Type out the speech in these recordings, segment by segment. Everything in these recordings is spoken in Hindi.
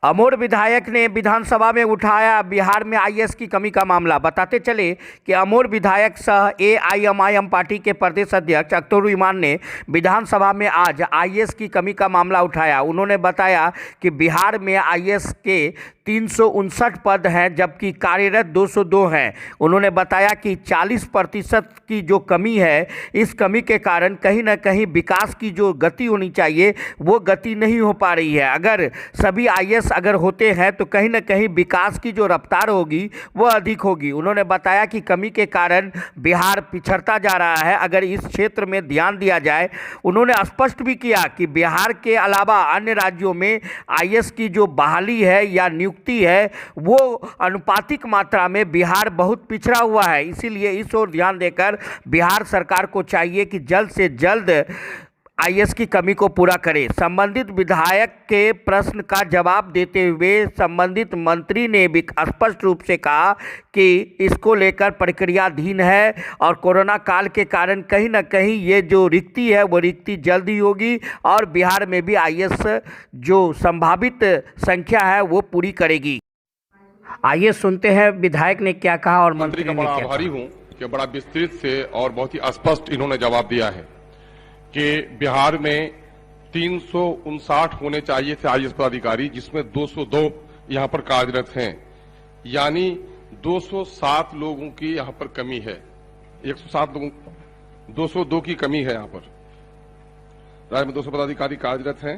अमोर विधायक ने विधानसभा में उठाया बिहार में आईएएस की कमी का मामला। बताते चले कि अमोर विधायक सह एआईएमआईएम पार्टी के प्रदेश अध्यक्ष अख्तर ईमान ने विधानसभा में आज आईएएस की कमी का मामला उठाया। उन्होंने बताया कि बिहार में आईएएस के 359 पद हैं जबकि कार्यरत 202 हैं। उन्होंने बताया कि 40% की जो कमी है, इस कमी के कारण कहीं ना कहीं विकास की जो गति होनी चाहिए वो गति नहीं हो पा रही है। अगर सभी आईएएस अगर होते हैं तो कहीं ना कहीं विकास की जो रफ्तार होगी वो अधिक होगी। उन्होंने बताया कि कमी के कारण बिहार पिछड़ता जा रहा है। अगर इस क्षेत्र में ध्यान दिया जाए, उन्होंने स्पष्ट भी किया कि बिहार के अलावा अन्य राज्यों में आईएएस की जो बहाली है या नियुक्ति है वो अनुपातिक मात्रा में बिहार बहुत पिछड़ा हुआ है। इसीलिए इस ओर ध्यान देकर बिहार सरकार को चाहिए कि जल्द से जल्द आईएएस की कमी को पूरा करे। संबंधित विधायक के प्रश्न का जवाब देते हुए संबंधित मंत्री ने भी स्पष्ट रूप से कहा कि इसको लेकर प्रक्रियाधीन है और कोरोना काल के कारण कहीं ना कहीं ये जो रिक्ति है वो रिक्ति जल्द ही होगी और बिहार में भी आईएएस जो संभावित संख्या है वो पूरी करेगी। आइए सुनते हैं विधायक ने क्या कहा और मंत्री का बड़ा आभारी हूँ कि बड़ा विस्तृत से और बहुत ही स्पष्ट इन्होंने जवाब दिया है कि बिहार में 359 होने चाहिए थे आईएएस पदाधिकारी, जिसमें 202 यहां पर कार्यरत हैं, यानी 207 लोगों की यहां पर कमी है। 107 लोगों 202 की कमी है यहां पर। राज्य में 200 पदाधिकारी कार्यरत हैं,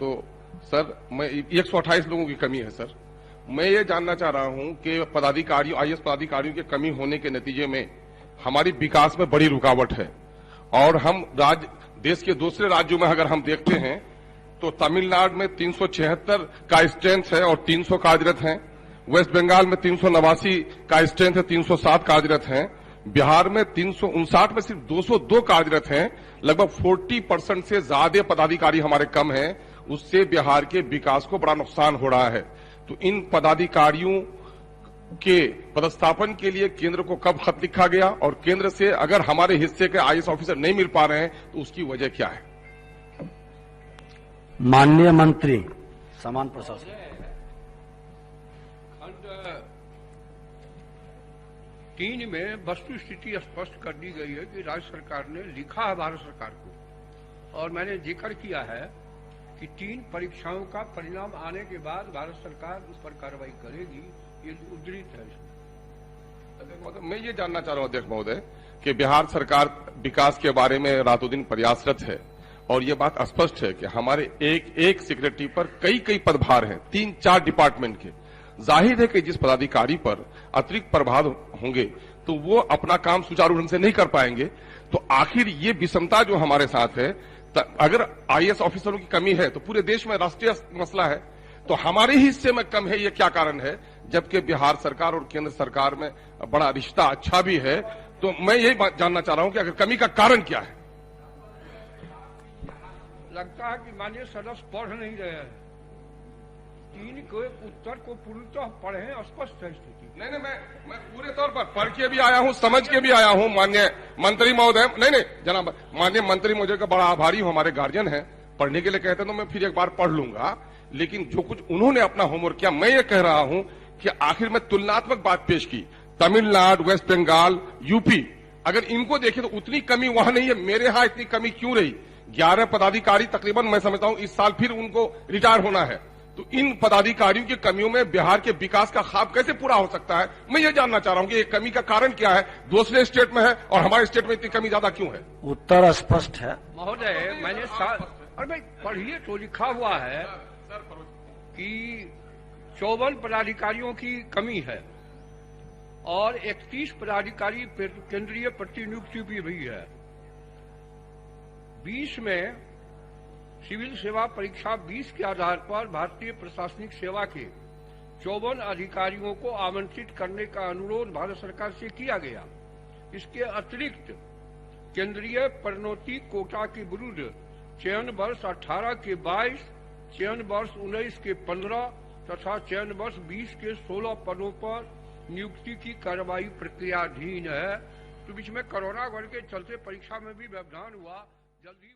तो सर मैं 128 लोगों की कमी है। सर मैं ये जानना चाह रहा हूं कि पदाधिकारियों आईएएस पदाधिकारियों की कमी होने के नतीजे में हमारी विकास में बड़ी रुकावट है। और हम देश के दूसरे राज्यों में अगर हम देखते हैं तो तमिलनाडु में 376 का स्ट्रेंथ है और 300 कार्यरत हैं। वेस्ट बंगाल में 389 का स्ट्रेंथ है, 307 कार्यरत हैं। बिहार में 359 में सिर्फ 202 कार्यरत हैं। लगभग 40% से ज्यादा पदाधिकारी हमारे कम हैं। उससे बिहार के विकास को बड़ा नुकसान हो रहा है। तो इन पदाधिकारियों के पदस्थापन के लिए केंद्र को कब खत लिखा गया और केंद्र से अगर हमारे हिस्से के आईएएस ऑफिसर नहीं मिल पा रहे हैं तो उसकी वजह क्या है? माननीय मंत्री समान प्रशासन खंड 3 में वस्तु स्थिति स्पष्ट कर दी गई है कि राज्य सरकार ने लिखा है भारत सरकार को, और मैंने जिक्र किया है कि 3 परीक्षाओं का परिणाम आने के बाद भारत सरकार उस पर कार्रवाई करेगी। ये उद्धृत है। मैं ये जानना चाह रहा हूं अध्यक्ष महोदय कि बिहार सरकार विकास के बारे में रातों दिन प्रयासरत है और ये बात स्पष्ट है कि हमारे एक सेक्रेटरी पर कई पदभार हैं, 3-4 डिपार्टमेंट के। जाहिर है कि जिस पदाधिकारी पर अतिरिक्त प्रभार होंगे तो वो अपना काम सुचारू ढंग से नहीं कर पाएंगे। तो आखिर ये विषमता जो हमारे साथ है, अगर आईएएस ऑफिसरों की कमी है तो पूरे देश में राष्ट्रीय मसला है, तो हमारे ही हिस्से में कम है, ये क्या कारण है? जबकि बिहार सरकार और केंद्र सरकार में बड़ा रिश्ता अच्छा भी है। तो मैं यही जानना चाह रहा हूं कि अगर कमी का कारण क्या है? लगता है कि माननीय सदस्य पढ़ नहीं रहे हैं। 3 के उत्तर को पूर्णतः पढ़े, स्पष्ट है स्थिति। नहीं, मैं पूरे तौर पर पढ़ के भी आया हूं, समझ के भी आया हूं। माननीय मंत्री महोदय, नहीं जनाब, माननीय मंत्री महोदय का बड़ा आभारी हूं, हमारे गार्जियन हैं। पढ़ने के लिए कहते तो मैं फिर एक बार पढ़ लूंगा, लेकिन जो कुछ उन्होंने अपना होमवर्क किया, मैं ये कह रहा हूं कि आखिर में तुलनात्मक बात पेश की। तमिलनाडु, वेस्ट बंगाल, यूपी, अगर इनको देखें तो उतनी कमी वहां नहीं है। मेरे यहां इतनी कमी क्यों रही? 11 पदाधिकारी तकरीबन, मैं समझता हूं इस साल फिर उनको रिटायर होना है। तो इन पदाधिकारियों की कमियों में बिहार के विकास का ख्वाब कैसे पूरा हो सकता है? मैं ये जानना चाह रहा हूं कि ये कमी का कारण क्या है? दूसरे स्टेट में है और हमारे स्टेट में इतनी कमी ज्यादा क्यों है? उत्तर स्पष्ट है महोदय। मैंने अरे भाई पढ़िए तो, लिखा हुआ है कि 54 पदाधिकारियों की कमी है और 31 पदाधिकारी केंद्रीय प्रतिनियुक्ति भी हुई है। 20 में सिविल सेवा परीक्षा 20 के आधार पर भारतीय प्रशासनिक सेवा के 54 अधिकारियों को आमंत्रित करने का अनुरोध भारत सरकार से किया गया। इसके अतिरिक्त केंद्रीय प्रोन्नति कोटा के विरुद्ध चयन वर्ष 18 के 22, चयन वर्ष 19 के 15 तथा चयन वर्ष 20 के 16 पदों पर नियुक्ति की कार्रवाई प्रक्रियाधीन है। तो बीच में कोरोना वर्ग के चलते परीक्षा में भी व्यवधान हुआ। जल्दी